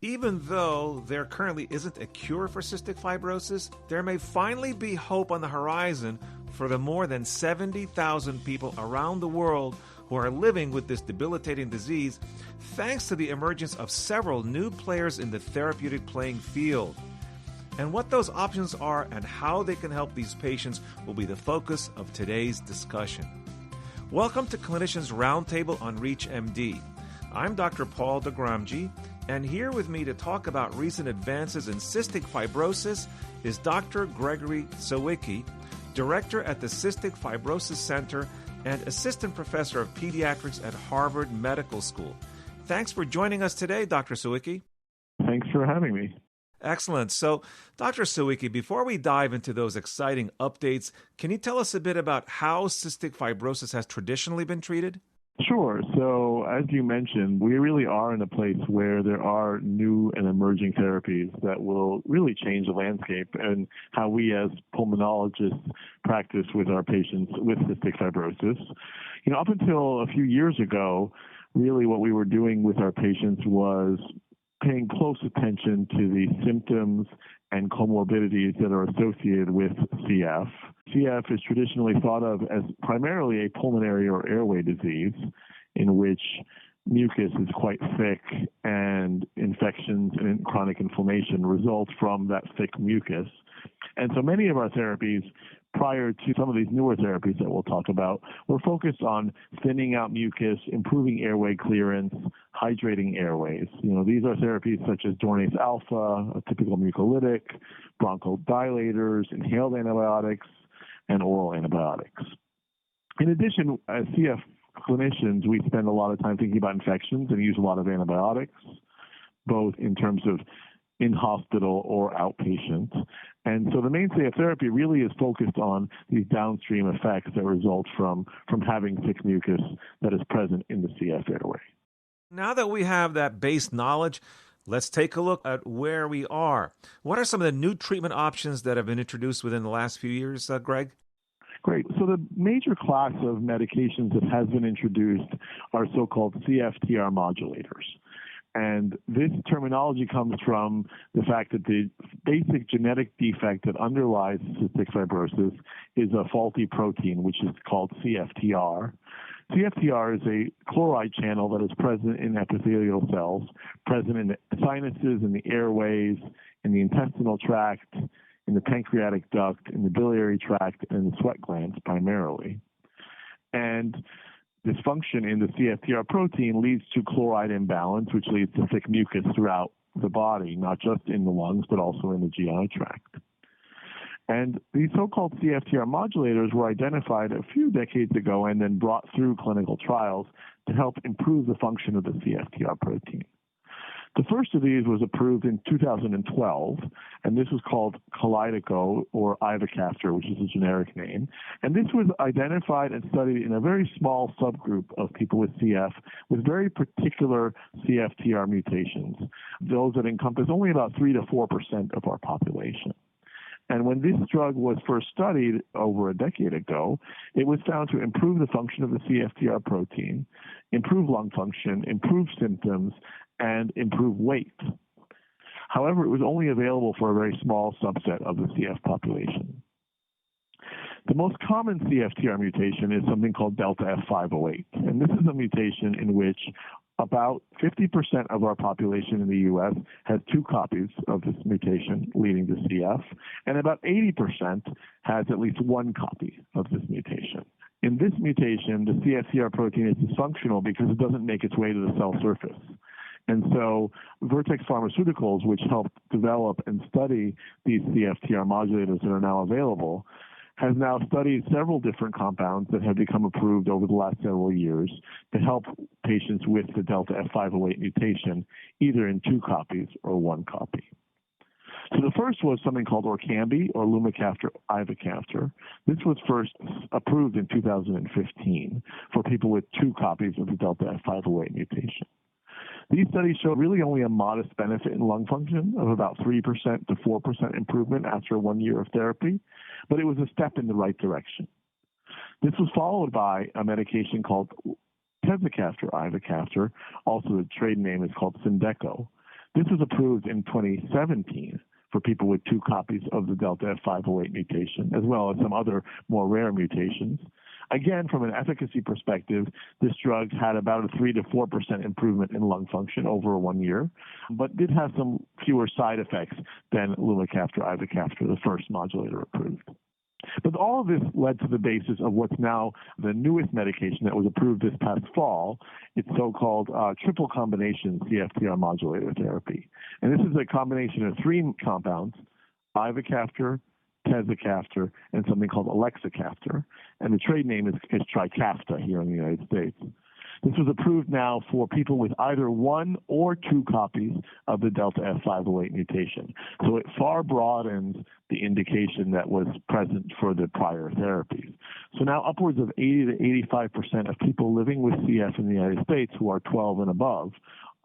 Even though there currently isn't a cure for cystic fibrosis, there may finally be hope on the horizon for the more than 70,000 people around the world who are living with this debilitating disease, thanks to the emergence of several new players in the therapeutic playing field. And what those options are and how they can help these patients will be the focus of today's discussion. Welcome to Clinicians Roundtable on ReachMD. I'm Dr. Paul Dogramji, and here with me to talk about recent advances in cystic fibrosis is Dr. Gregory Sawicki, Director at the Cystic Fibrosis Center and Assistant Professor of Pediatrics at Harvard Medical School. Thanks for joining us today, Dr. Sawicki. Thanks for having me. Excellent. So, Dr. Sawicki, before we dive into those exciting updates, can you tell us a bit about how cystic fibrosis has traditionally been treated? Sure. So as you mentioned, we really are in a place where there are new and emerging therapies that will really change the landscape and how we as pulmonologists practice with our patients with cystic fibrosis. Up until a few years ago, really what we were doing with our patients was paying close attention to the symptoms and comorbidities that are associated with CF. CF is traditionally thought of as primarily a pulmonary or airway disease in which mucus is quite thick and infections and chronic inflammation result from that thick mucus. And so many of our therapies prior to some of these newer therapies that we'll talk about were focused on thinning out mucus, improving airway clearance, hydrating airways. These are therapies such as Dornase alpha, a typical mucolytic, bronchodilators, inhaled antibiotics, and oral antibiotics. In addition, as CF clinicians, we spend a lot of time thinking about infections and use a lot of antibiotics, both in terms of in-hospital or outpatient. And so the mainstay of therapy really is focused on these downstream effects that result from having thick mucus that is present in the CF airway. Now that we have that base knowledge, let's take a look at where we are. What are some of the new treatment options that have been introduced within the last few years, Greg? Great. So the major class of medications that has been introduced are so-called CFTR modulators. And this terminology comes from the fact that the basic genetic defect that underlies cystic fibrosis is a faulty protein, which is called CFTR. CFTR is a chloride channel that is present in epithelial cells, present in the sinuses, in the airways, in the intestinal tract, in the pancreatic duct, in the biliary tract, and the sweat glands primarily. And dysfunction in the CFTR protein leads to chloride imbalance, which leads to thick mucus throughout the body, not just in the lungs, but also in the GI tract. And these so-called CFTR modulators were identified a few decades ago and then brought through clinical trials to help improve the function of the CFTR protein. The first of these was approved in 2012, and this was called Kalydeco or ivacaftor, which is a generic name. And this was identified and studied in a very small subgroup of people with CF with very particular CFTR mutations, those that encompass only about 3 to 4% of our population. And when this drug was first studied over a decade ago, it was found to improve the function of the CFTR protein, improve lung function, improve symptoms, and improve weight. However, it was only available for a very small subset of the CF population. The most common CFTR mutation is something called delta F508, and this is a mutation in which about 50% of our population in the U.S. has 2 copies of this mutation leading to CF, and about 80% has at least 1 copy of this mutation. In this mutation, the CFTR protein is dysfunctional because it doesn't make its way to the cell surface. And so Vertex Pharmaceuticals, which helped develop and study these CFTR modulators that are now available, has now studied several different compounds that have become approved over the last several years to help patients with the delta F508 mutation, either in 2 copies or 1 copy. So the first was something called Orkambi or Lumacaftor ivacaftor. This was first approved in 2015 for people with 2 copies of the delta F508 mutation. These studies showed really only a modest benefit in lung function of about 3% to 4% improvement after 1 year of therapy, but it was a step in the right direction. This was followed by a medication called tezacaftor ivacaftor, also the trade name is called Symdeko. This was approved in 2017 for people with 2 copies of the Delta F508 mutation, as well as some other more rare mutations. Again, from an efficacy perspective, this drug had about a 3 to 4% improvement in lung function over 1 year, but did have some fewer side effects than lumacaftor, ivacaftor, the first modulator approved. But all of this led to the basis of what's now the newest medication that was approved this past fall. It's so-called triple combination CFTR modulator therapy. And this is a combination of 3 compounds, ivacaftor, tezacaftor, and something called alexacaftor. And the trade name is Trikafta here in the United States. This was approved now for people with either 1 or 2 copies of the Delta F508 mutation. So it far broadens the indication that was present for the prior therapies. So now upwards of 80 to 85% of people living with CF in the United States who are 12 and above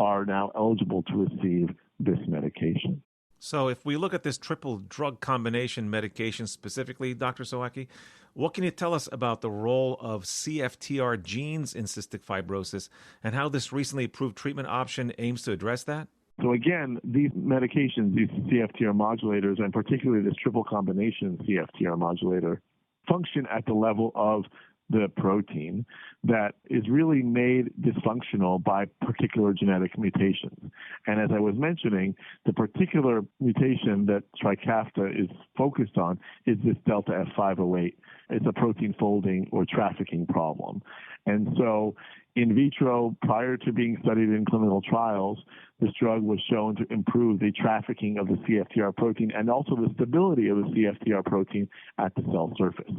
are now eligible to receive this medication. So if we look at this triple drug combination medication specifically, Dr. Sawicki, what can you tell us about the role of CFTR genes in cystic fibrosis and how this recently approved treatment option aims to address that? So again, these medications, these CFTR modulators, and particularly this triple combination CFTR modulator, function at the level of the protein that is really made dysfunctional by particular genetic mutations. And as I was mentioning, the particular mutation that Trikafta is focused on is this Delta F508. It's a protein folding or trafficking problem. And so in vitro, prior to being studied in clinical trials, this drug was shown to improve the trafficking of the CFTR protein and also the stability of the CFTR protein at the cell surface.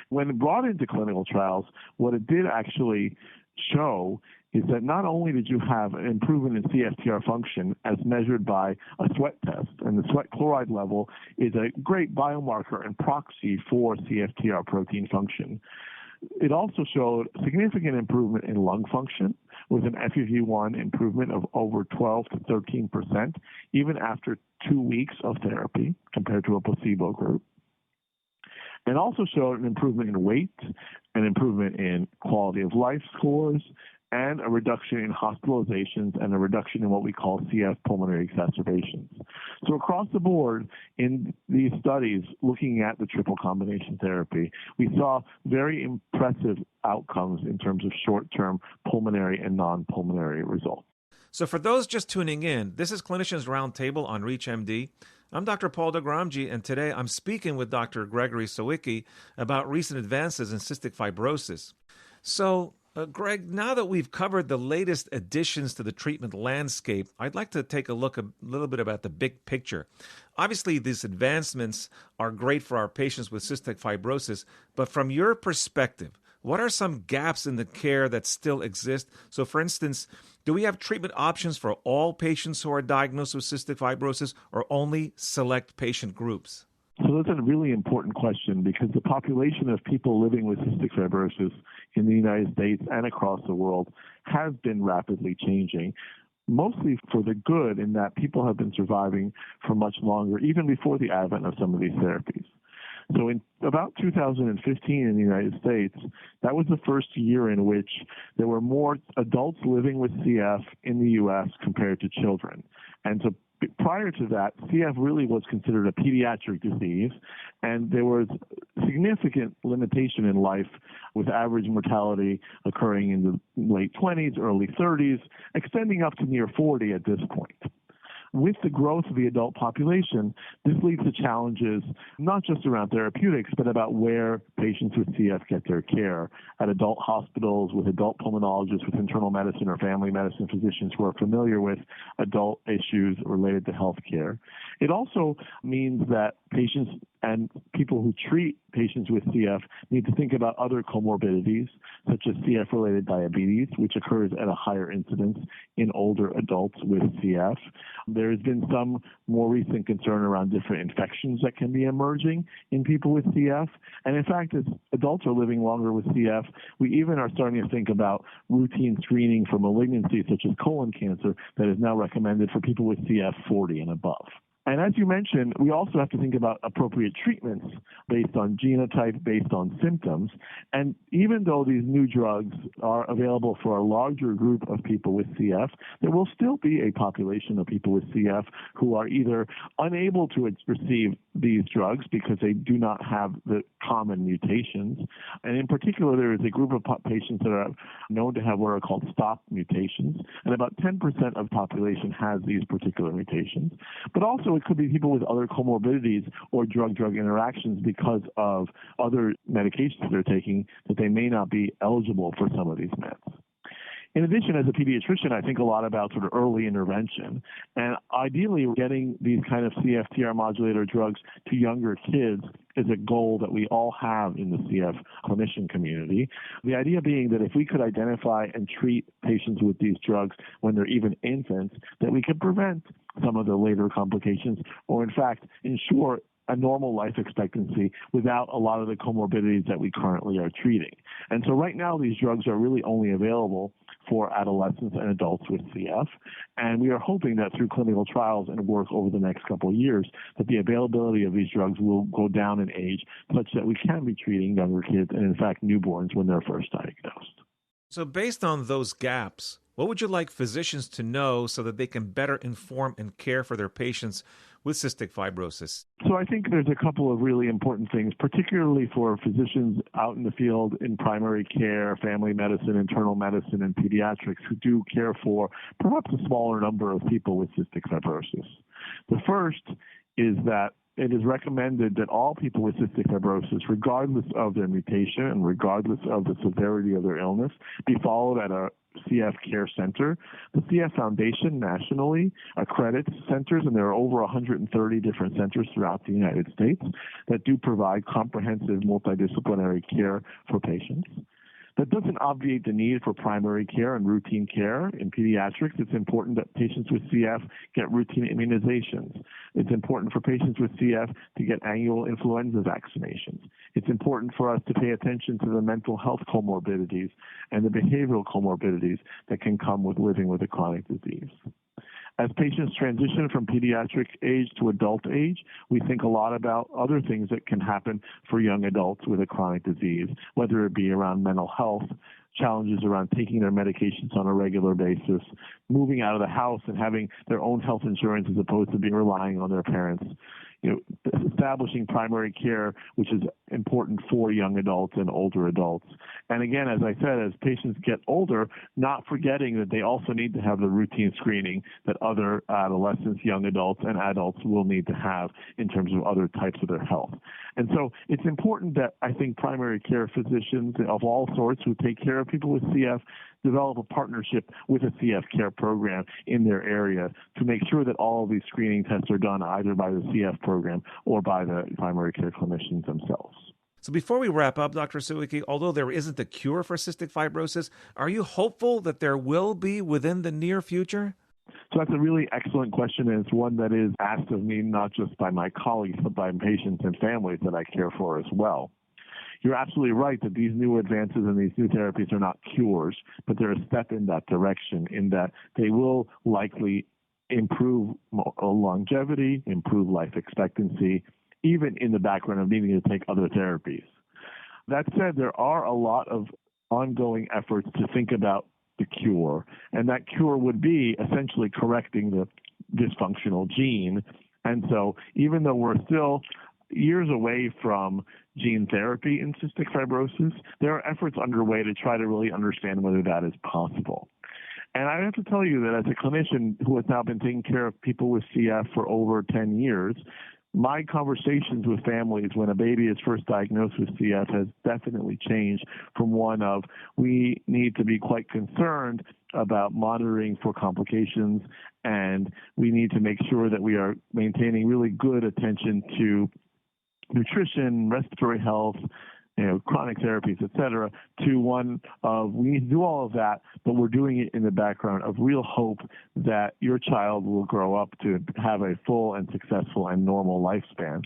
When brought into clinical trials, what it did actually show is that not only did you have an improvement in CFTR function as measured by a sweat test, and the sweat chloride level is a great biomarker and proxy for CFTR protein function. It also showed significant improvement in lung function with an FEV1 improvement of over 12 to 13%, even after 2 weeks of therapy compared to a placebo group. And also showed an improvement in weight, an improvement in quality of life scores, and a reduction in hospitalizations and a reduction in what we call CF pulmonary exacerbations. So across the board in these studies looking at the triple combination therapy, we saw very impressive outcomes in terms of short-term pulmonary and non-pulmonary results. So for those just tuning in, this is Clinicians Roundtable on ReachMD. I'm Dr. Paul Dogramji, and today I'm speaking with Dr. Gregory Sawicki about recent advances in cystic fibrosis. So, Greg, now that we've covered the latest additions to the treatment landscape, I'd like to take a look a little bit about the big picture. Obviously, these advancements are great for our patients with cystic fibrosis, but from your perspective, what are some gaps in the care that still exist? So, for instance, do we have treatment options for all patients who are diagnosed with cystic fibrosis or only select patient groups? So that's a really important question because the population of people living with cystic fibrosis in the United States and across the world has been rapidly changing, mostly for the good in that people have been surviving for much longer, even before the advent of some of these therapies. So in about 2015 in the United States, that was the first year in which there were more adults living with CF in the U.S. compared to children. And so prior to that, CF really was considered a pediatric disease, and there was significant limitation in life with average mortality occurring in the late 20s, early 30s, extending up to near 40 at this point. With the growth of the adult population, this leads to challenges not just around therapeutics, but about where patients with CF get their care at adult hospitals, with adult pulmonologists, with internal medicine or family medicine physicians who are familiar with adult issues related to health care. It also means that patients and people who treat patients with CF need to think about other comorbidities, such as CF-related diabetes, which occurs at a higher incidence in older adults with CF. There has been some more recent concern around different infections that can be emerging in people with CF. And in fact, as adults are living longer with CF, we even are starting to think about routine screening for malignancies such as colon cancer that is now recommended for people with CF 40 and above. And as you mentioned, we also have to think about appropriate treatments based on genotype, based on symptoms. And even though these new drugs are available for a larger group of people with CF, there will still be a population of people with CF who are either unable to receive these drugs because they do not have the common mutations. And in particular, there is a group of patients that are known to have what are called stop mutations. And about 10% of the population has these particular mutations. But also it could be people with other comorbidities or drug-drug interactions because of other medications they're taking that they may not be eligible for some of these meds. In addition, as a pediatrician, I think a lot about sort of early intervention. And ideally, getting these kind of CFTR modulator drugs to younger kids is a goal that we all have in the CF clinician community. The idea being that if we could identify and treat patients with these drugs when they're even infants, that we could prevent some of the later complications or, in fact, ensure a normal life expectancy without a lot of the comorbidities that we currently are treating. And so right now, these drugs are really only available for adolescents and adults with CF. And we are hoping that through clinical trials and work over the next couple of years, that the availability of these drugs will go down in age such that we can be treating younger kids and, in fact, newborns when they're first diagnosed. So based on those gaps, what would you like physicians to know so that they can better inform and care for their patients with cystic fibrosis? So I think there's a couple of really important things, particularly for physicians out in the field in primary care, family medicine, internal medicine, and pediatrics who do care for perhaps a smaller number of people with cystic fibrosis. The first is that it is recommended that all people with cystic fibrosis, regardless of their mutation and regardless of the severity of their illness, be followed at a CF care center. The CF Foundation nationally accredits centers, and there are over 130 different centers throughout the United States that do provide comprehensive multidisciplinary care for patients. That doesn't obviate the need for primary care and routine care. In pediatrics, it's important that patients with CF get routine immunizations. It's important for patients with CF to get annual influenza vaccinations. It's important for us to pay attention to the mental health comorbidities and the behavioral comorbidities that can come with living with a chronic disease. As patients transition from pediatric age to adult age, we think a lot about other things that can happen for young adults with a chronic disease, whether it be around mental health, challenges around taking their medications on a regular basis, moving out of the house and having their own health insurance as opposed to be relying on their parents. Establishing primary care, which is important for young adults and older adults. And again, as I said, as patients get older, not forgetting that they also need to have the routine screening that other adolescents, young adults, and adults will need to have in terms of other types of their health. And so it's important that I think primary care physicians of all sorts who take care of people with CF develop a partnership with a CF care program in their area to make sure that all of these screening tests are done either by the CF program or by the primary care clinicians themselves. So before we wrap up, Dr. Sawicki, although there isn't a cure for cystic fibrosis, are you hopeful that there will be within the near future? So that's a really excellent question, and it's one that is asked of me not just by my colleagues, but by patients and families that I care for as well. You're absolutely right that these new advances and these new therapies are not cures, but they're a step in that direction in that they will likely improve longevity, improve life expectancy, even in the background of needing to take other therapies. That said, there are a lot of ongoing efforts to think about the cure, and that cure would be essentially correcting the dysfunctional gene. And so even though we're still years away from gene therapy in cystic fibrosis, there are efforts underway to try to really understand whether that is possible. And I have to tell you that as a clinician who has now been taking care of people with CF for over 10 years, my conversations with families when a baby is first diagnosed with CF has definitely changed from one of we need to be quite concerned about monitoring for complications, and we need to make sure that we are maintaining really good attention to nutrition, respiratory health, chronic therapies, et cetera, to one of we need to do all of that, but we're doing it in the background of real hope that your child will grow up to have a full and successful and normal lifespan.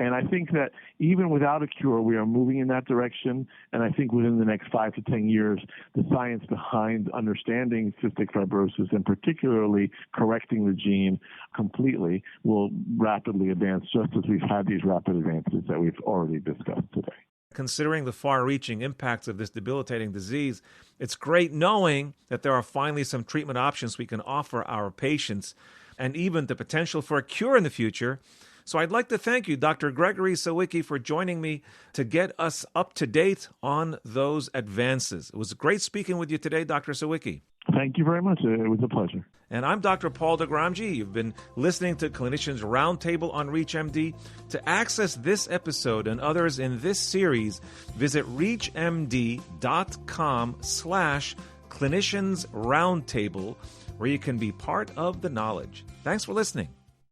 And I think that even without a cure, we are moving in that direction. And I think within the next 5 to 10 years, the science behind understanding cystic fibrosis and particularly correcting the gene completely will rapidly advance, just as we've had these rapid advances that we've already discussed today. Considering the far-reaching impacts of this debilitating disease, it's great knowing that there are finally some treatment options we can offer our patients and even the potential for a cure in the future. So I'd like to thank you, Dr. Gregory Sawicki, for joining me to get us up to date on those advances. It was great speaking with you today, Dr. Sawicki. Thank you very much. It was a pleasure. And I'm Dr. Paul Dogramji. You've been listening to Clinicians Roundtable on ReachMD. To access this episode and others in this series, visit reachmd.com/clinicians roundtable, where you can be part of the knowledge. Thanks for listening.